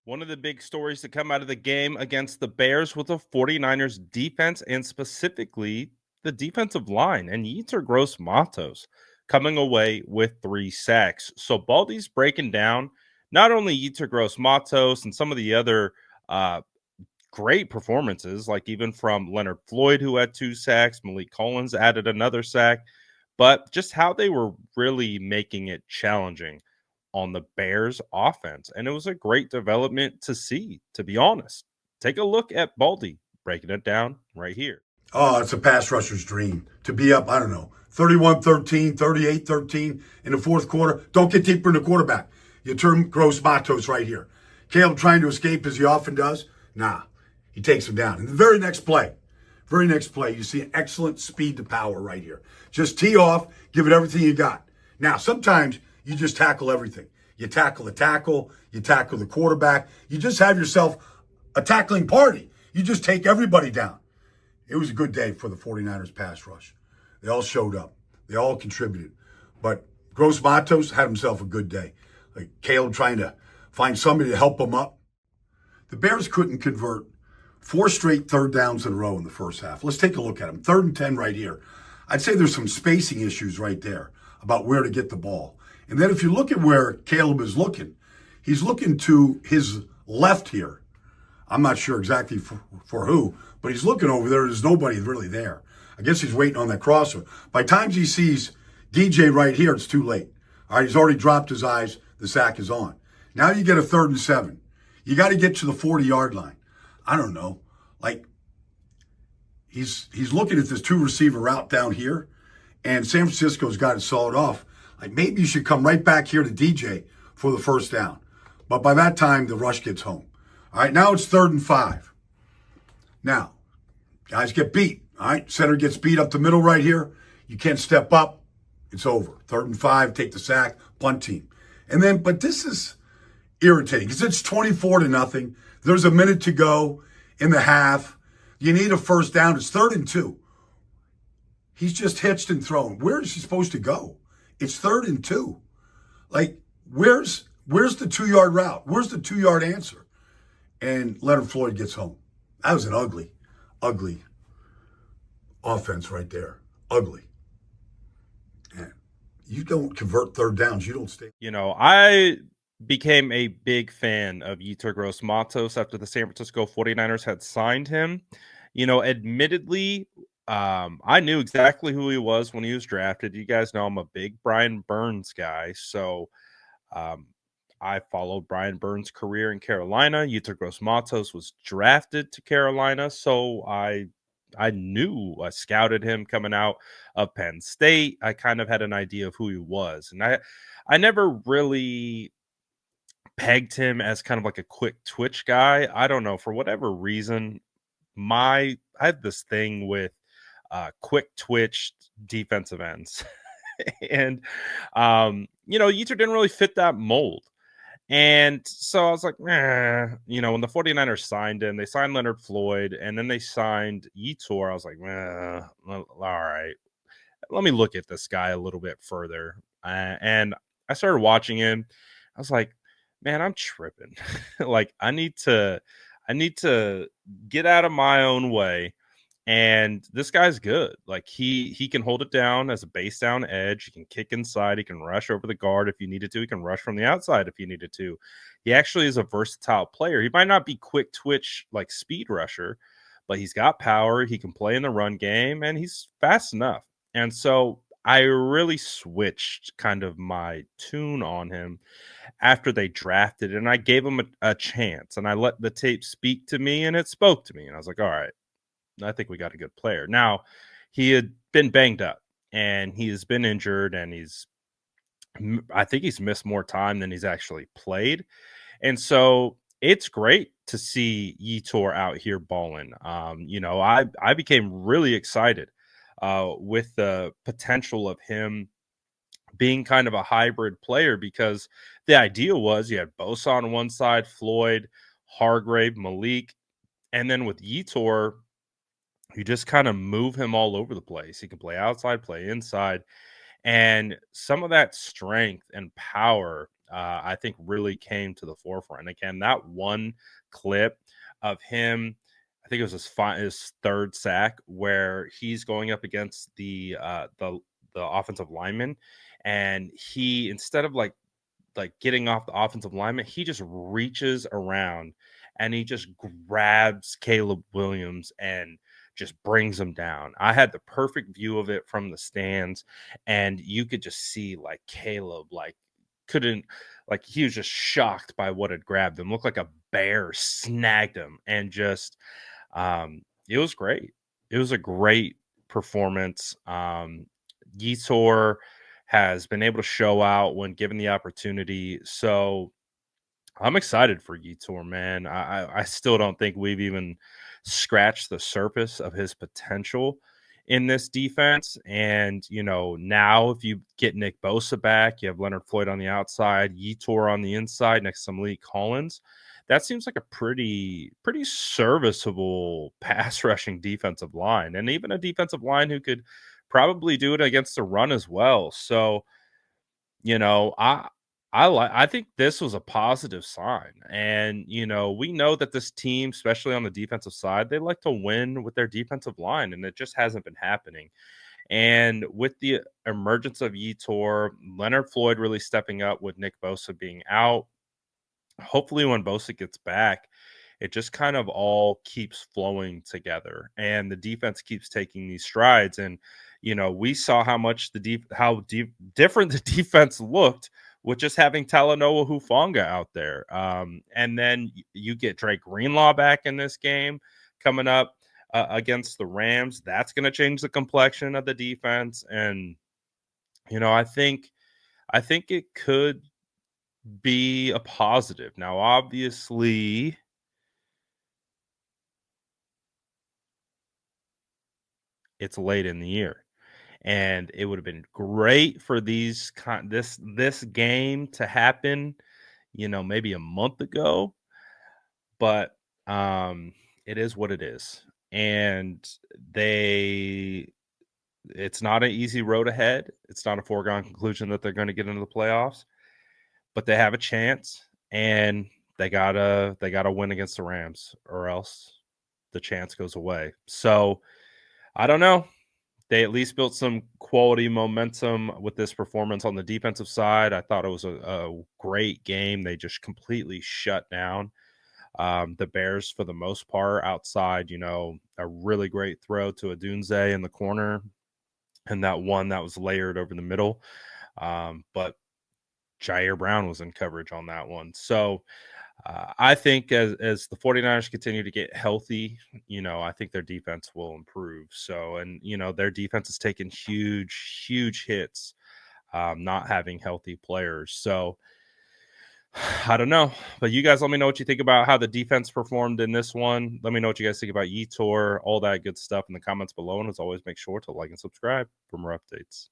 One of the big stories to come out of the game against the Bears was the 49ers defense and specifically the defensive line and Yetur Gross-Matos coming away with 3 sacks. So Baldy's breaking down not only Yetur Gross-Matos and some of the other uh, great performances, like even from Leonard Floyd, who had 2 sacks, Malik Collins added another sack, but just how they were really making it challenging on the Bears offense. And it was a great development to see, to be honest. Take a look at Baldy breaking it down right here. Oh, it's a pass rusher's dream to be up, I don't know, 31-13, 38-13 in the fourth quarter. Don't get deeper in the quarterback. You turn Gross-Matos right here. Caleb trying to escape as he often does. Nah, he takes him down. And the very next play, you see an excellent speed to power right here. Just tee off, give it everything you got. Now, sometimes you just tackle everything. You tackle the tackle, you tackle the quarterback. You just have yourself a tackling party. You just take everybody down. It was a good day for the 49ers pass rush. They all showed up. They all contributed. But Gross-Matos had himself a good day. Like Caleb trying to find somebody to help him up. The Bears couldn't convert 4 straight third downs in a row in the first half. Let's take a look at them. 3rd and 10 right here. I'd say there's some spacing issues right there about where to get the ball. And then if you look at where Caleb is looking, he's looking to his left here. I'm not sure exactly for who, but he's looking over there. There's nobody really there. I guess he's waiting on that crosser. By the time he sees DJ right here, it's too late. All right, he's already dropped his eyes. The sack is on. Now you get a 3rd and 7. You got to get to the 40-yard line. I don't know. Like, he's looking at this 2-receiver route down here, and San Francisco's got it sawed off. Like, maybe you should come right back here to DJ for the first down. But by that time, the rush gets home. All right, now it's 3rd and 5. Now, guys get beat. All right, center gets beat up the middle right here. You can't step up. It's over. 3rd and 5, take the sack, punt team. And then, but this is irritating because it's 24-0. There's a minute to go in the half. You need a first down. It's 3rd and 2. He's just hitched and thrown. Where is he supposed to go? It's 3rd and 2. Like, where's the 2-yard route? Where's the 2-yard answer? And Leonard Floyd gets home. That was an ugly offense right there. Ugly. And you don't convert third downs. You don't stay. I became a big fan of Yetur Gross-Matos after the San Francisco 49ers had signed him. Admittedly, I knew exactly who he was when he was drafted. You guys know I'm a big Brian Burns guy. So I followed Brian Burns' career in Carolina. Yetur Gross-Matos was drafted to Carolina. So I scouted him coming out of Penn State. I kind of had an idea of who he was. And I never really pegged him as kind of like a quick twitch guy. I don't know, for whatever reason, I had this thing with quick twitch defensive ends. And Yetur didn't really fit that mold. And so I was like, when the 49ers signed him, they signed Leonard Floyd, and then they signed Yetur. I was like, all right, let me look at this guy a little bit further. And I started watching him. I was like, man, I'm tripping. Like, I need to get out of my own way. And this guy's good. Like, he can hold it down as a base down edge. He can kick inside. He can rush over the guard if you needed to. He can rush from the outside if you needed to. He actually is a versatile player. He might not be quick twitch like speed rusher, but he's got power. He can play in the run game, and he's fast enough. And so I really switched kind of my tune on him after they drafted, and I gave him a chance, and I let the tape speak to me, and it spoke to me. And I was like, all right, I think we got a good player. Now, he had been banged up, and he has been injured, and I think he's missed more time than he's actually played. And so it's great to see Yetur out here balling. I became really excited with the potential of him being kind of a hybrid player, because the idea was you had Bosa on one side, Floyd, Hargrave, Malik, and then with Yetur, you just kind of move him all over the place. He can play outside, play inside, and some of that strength and power I think really came to the forefront. Again, that one clip of him, I think it was his third sack, where he's going up against the offensive lineman, and he, instead of getting off the offensive lineman, he just reaches around and he just grabs Caleb Williams and just brings him down. I had the perfect view of it from the stands, and you could just see Caleb couldn't, he was just shocked by what had grabbed him. Looked like a bear snagged him, and just it was great. It was a great performance. Yetur has been able to show out when given the opportunity. So I'm excited for Yetur, man. I still don't think we've even scratched the surface of his potential in this defense. And now if you get Nick Bosa back, you have Leonard Floyd on the outside, Yetur on the inside next to Malik Collins. That seems like a pretty serviceable pass rushing defensive line, and even a defensive line who could probably do it against the run as well. So, you know, I I think this was a positive sign. And we know that this team, especially on the defensive side, they like to win with their defensive line, and it just hasn't been happening. And with the emergence of Yetur, Leonard Floyd really stepping up with Nick Bosa being out, hopefully when Bosa gets back, it just kind of all keeps flowing together and the defense keeps taking these strides. And we saw how much different the defense looked with just having Talanoa Hufanga out there. And then you get Drake Greenlaw back in this game coming up against the Rams. That's going to change the complexion of the defense. And I think it could be a positive. Now, obviously, it's late in the year, and it would have been great for this game to happen, maybe a month ago, but it is what it is. And they it's not an easy road ahead. It's not a foregone conclusion that they're going to get into the playoffs, but they have a chance, and they gotta win against the Rams, or else the chance goes away. So I don't know. They at least built some quality momentum with this performance on the defensive side. I thought it was a great game. They just completely shut down the Bears for the most part. Outside, a really great throw to Adunze in the corner, and that one that was layered over the middle. But Jair Brown was in coverage on that one. So I think as the 49ers continue to get healthy, I think their defense will improve. So, and their defense has taken huge hits, not having healthy players. So I don't know, but you guys let me know what you think about how the defense performed in this one. Let me know what you guys think about Yetur, all that good stuff in the comments below. And as always, make sure to like and subscribe for more updates.